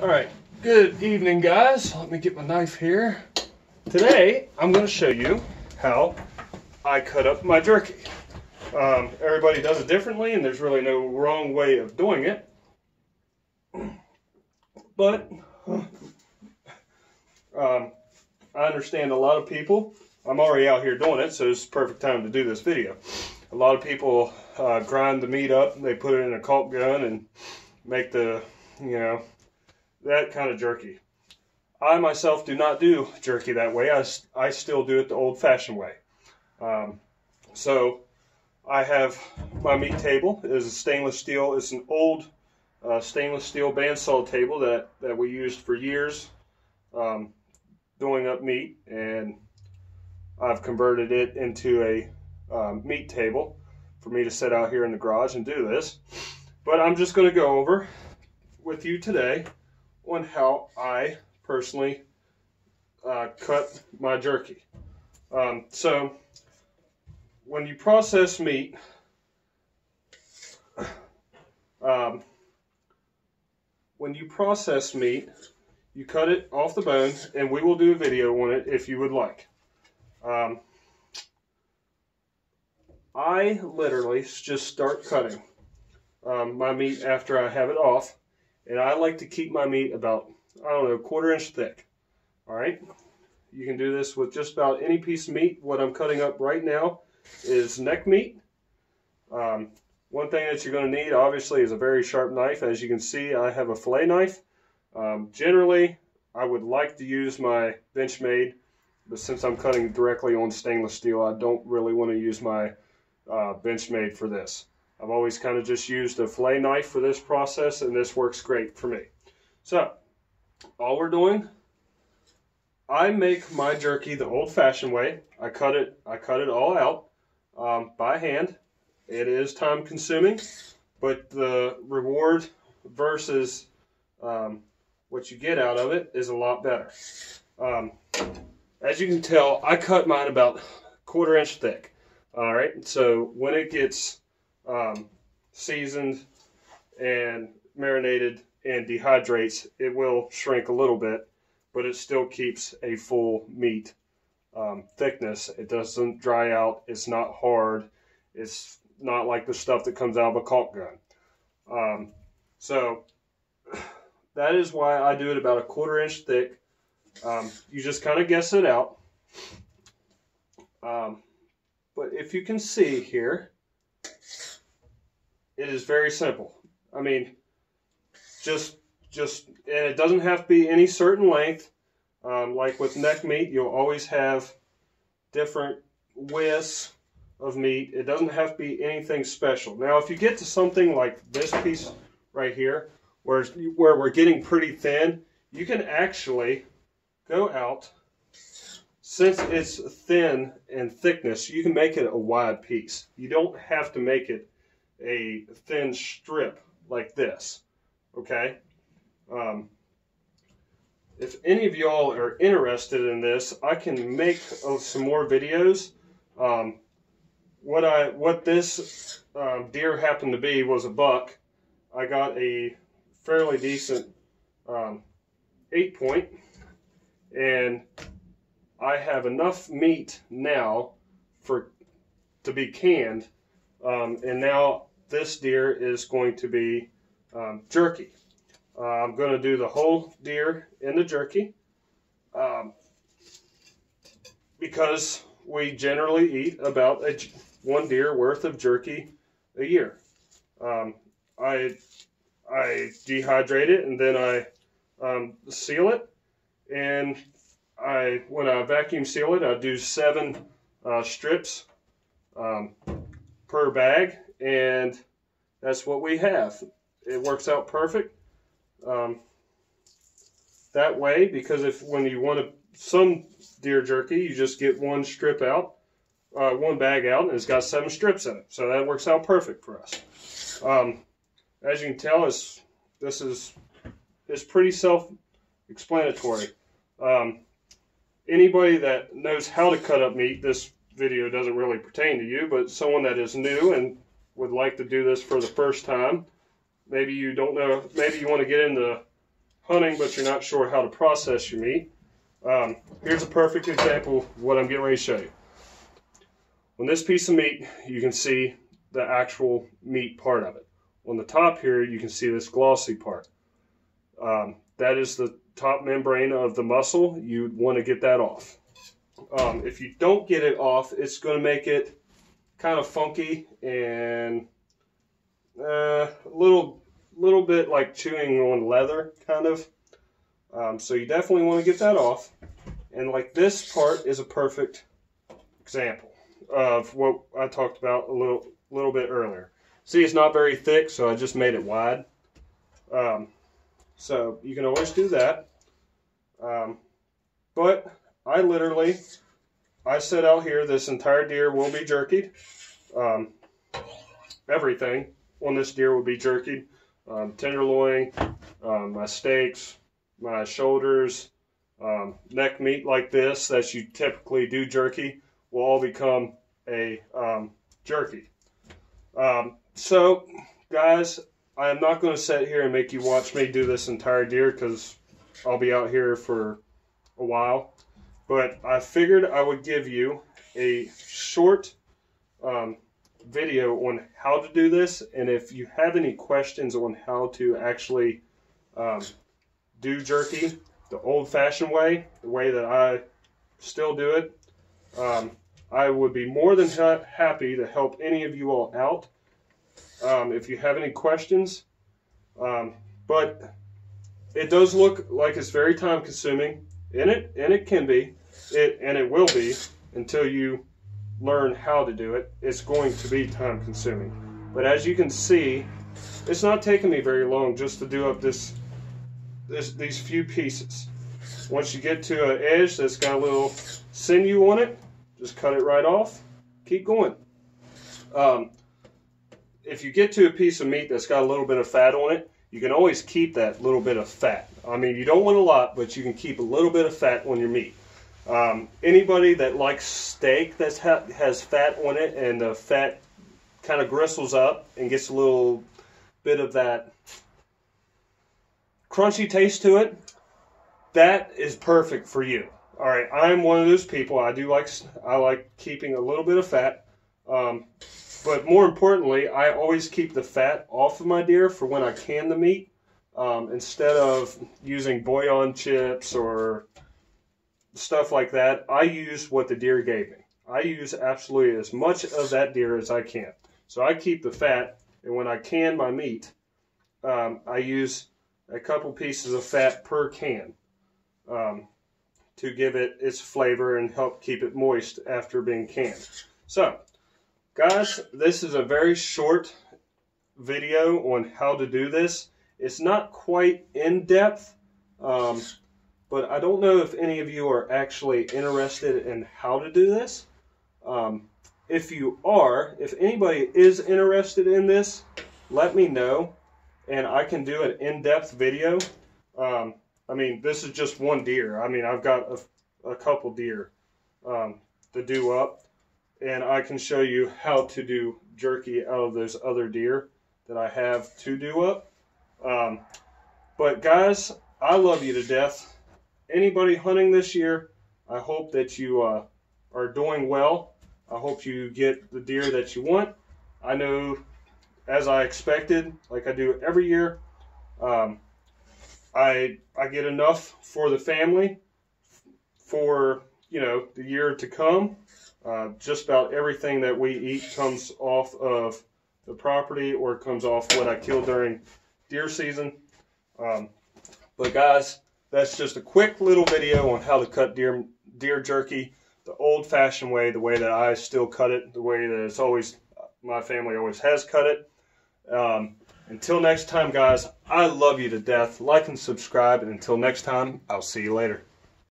Alright, good evening guys. Let me get my knife here. Today I'm going to show you how I cut up my jerky. Everybody does it differently and there's really no wrong way of doing it. But I understand a lot of people, I'm already out here doing it, so it's the perfect time to do this video. A lot of people grind the meat up, they put it in a caulk gun and make the, that kind of jerky. I myself do not do jerky that way. I still do it the old-fashioned way. So I have my meat table. It is a stainless steel. It's an old stainless steel bandsaw table that we used for years doing up meat, and I've converted it into a meat table for me to sit out here in the garage and do this. But I'm just going to go over with you today on how I personally cut my jerky. So when you process meat, you cut it off the bone, and we will do a video on it if you would like. I literally just start cutting my meat after I have it off, and I like to keep my meat about, I don't know, 1/4 inch thick. Alright, you can do this with just about any piece of meat. What I'm cutting up right now is neck meat. One thing that you're going to need obviously is a very sharp knife. As you can see, I have a fillet knife. Generally I would like to use my Benchmade, but since I'm cutting directly on stainless steel, I don't really want to use my Benchmade for this. I've always kind of just used a fillet knife for this process, and this works great for me. So all we're doing, I make my jerky the old-fashioned way. I cut it all out by hand. It is time consuming, but the reward versus what you get out of it is a lot better. As you can tell, I cut mine about 1/4 inch thick. All right, so when it gets seasoned and marinated and dehydrates, it will shrink a little bit, but it still keeps a full meat thickness. It doesn't dry out. It's not hard. It's not like the stuff that comes out of a caulk gun. So that is why I do it about 1/4 inch thick. You just kind of guess it out. But if you can see here, it is very simple. I mean, and it doesn't have to be any certain length. Like with neck meat, you'll always have different widths of meat. It doesn't have to be anything special. Now, if you get to something like this piece right here, where we're getting pretty thin, you can actually go out. Since it's thin in thickness, you can make it a wide piece. You don't have to make it a thin strip like this, okay? If any of y'all are interested in this, I can make some more videos. What this deer happened to be was a buck. I got a fairly decent 8-point, and I have enough meat now to be canned, and now this deer is going to be jerky. I'm going to do the whole deer in the jerky because we generally eat about one deer worth of jerky a year. I dehydrate it, and then I seal it, and when I vacuum seal it, I do 7 strips per bag, and that's what we have. It works out perfect that way, because when you want some deer jerky, you just get one strip out, one bag out, and it's got 7 strips in it. So that works out perfect for us. As you can tell, it's pretty self-explanatory. Anybody that knows how to cut up meat, this video doesn't really pertain to you, but someone that is new and would like to do this for the first time, maybe you don't know, maybe you want to get into hunting but you're not sure how to process your meat, here's a perfect example of what I'm getting ready to show you. On this piece of meat, you can see the actual meat part of it. On the top here, you can see this glossy part. That is the top membrane of the muscle. You want to get that off. If you don't get it off, it's going to make it kind of funky and a little bit like chewing on leather, kind of. So you definitely want to get that off. And like this part is a perfect example of what I talked about a little bit earlier. See, it's not very thick, so I just made it wide. So you can always do that. But I set out here, this entire deer will be jerkied. Everything on this deer will be jerkied. Tenderloin, my steaks, my shoulders, neck meat like this that you typically do jerky will all become a jerky. So guys, I am not going to sit here and make you watch me do this entire deer because I'll be out here for a while. But I figured I would give you a short video on how to do this. And if you have any questions on how to actually do jerky the old-fashioned way, the way that I still do it, I would be more than happy to help any of you all out. If you have any questions, but it does look like it's very time consuming, and it can be, and it will be until you learn how to do it. It's going to be time consuming, but as you can see, it's not taking me very long just to do up these few pieces. Once you get to an edge that's got a little sinew on it, just cut it right off, keep going. If you get to a piece of meat that's got a little bit of fat on it, you can always keep that little bit of fat. I mean, you don't want a lot, but you can keep a little bit of fat on your meat. Anybody that likes steak that has fat on it and the fat kind of gristles up and gets a little bit of that crunchy taste to it, that is perfect for you. All right, I'm one of those people. I like keeping a little bit of fat. But more importantly, I always keep the fat off of my deer for when I can the meat, instead of using bouillon chips or stuff like that. I use what the deer gave me. I use absolutely as much of that deer as I can. So I keep the fat, and when I can my meat, I use a couple pieces of fat per can to give it its flavor and help keep it moist after being canned. So, guys, this is a very short video on how to do this. It's not quite in-depth, but I don't know if any of you are actually interested in how to do this. If you are, if anybody is interested in this, let me know, and I can do an in-depth video. I mean, this is just one deer. I mean, I've got a couple deer to do up. And I can show you how to do jerky out of those other deer that I have to do up. But guys, I love you to death. Anybody hunting this year, I hope that you are doing well. I hope you get the deer that you want. I know, as I expected, like I do every year, I get enough for the family for, you know, the year to come. Just about everything that we eat comes off of the property or comes off what I kill during deer season. But guys, that's just a quick little video on how to cut deer jerky the old-fashioned way, the way that I still cut it, the way that it's always, my family always has cut it. Until next time, guys, I love you to death. Like and subscribe, and until next time, I'll see you later.